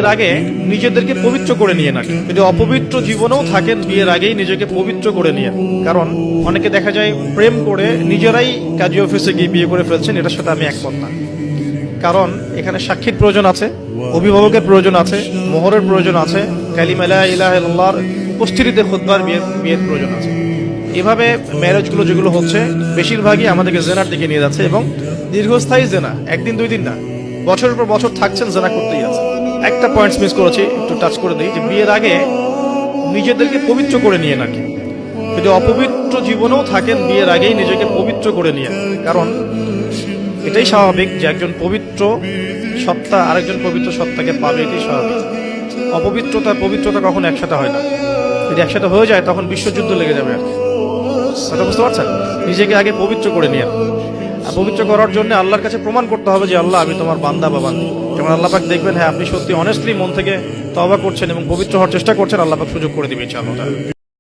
বিয়ের আগে নিজেদেরকে পবিত্র করে নিয়ে না, যদি অপবিত্র জীবনেও থাকেন বিয়ের আগেই নিজেকে পবিত্র করে নিয়ে। কারণ অনেকে দেখা যায় প্রেম করে নিজেরাই কাজী অফিসে গিয়ে বিয়ে করে ফেলছেন, এটার সাথে আমি একমত না। কারণ এখানে সাক্ষীর প্রয়োজন আছে, অভিভাবকের প্রয়োজন আছে, মোহরের প্রয়োজন আছে, কালিমা লা ইলাহা ইল্লাল্লাহর উপস্থিতিতে খুতবার বিয়ের প্রয়োজন আছে। এভাবে ম্যারেজগুলো যেগুলো হচ্ছে বেশিরভাগই আমাদেরকে জেনার দিকে নিয়ে যাচ্ছে, এবং দীর্ঘস্থায়ী জেনা, একদিন দুই দিন না, বছরের পর বছর থাকছেন জেনা করতেই আছে। একটা পয়েন্টস মিস করেছি, একটু টাচ করে দিই, যে বিয়ের আগে নিজেদেরকে পবিত্র করে নিয়ে নাকি, যদি অপবিত্র জীবনেও থাকেন বিয়ের আগেই নিজেকে পবিত্র করে নিয়ে। কারণ এটাই স্বাভাবিক যে একজন পবিত্র সত্তা আরেকজন পবিত্র সত্তাকে পাবে, এটাই স্বাভাবিক। পবিত্রতা কখনো একসাথে হয় না, যদি একসাথে হয়ে যায় তখন বিশ্বযুদ্ধ লেগে যাবে। কথা বুঝতে পারছেন? নিজেকে আগে পবিত্র করে নিয়ে, আর পবিত্র করার জন্য আল্লাহর কাছে প্রমাণ করতে হবে যে আল্লাহ আমি তোমার বান্দা বা বান্দি। যেমন আল্লাহ পাক দেখবেন হ্যাঁ আপনি সত্যি অনেস্টলি মন থেকে তওবা করছেন এবং পবিত্র হওয়ার চেষ্টা করছেন, আল্লাহ পাক সুযোগ করে দিবে ইনশাআল্লাহ।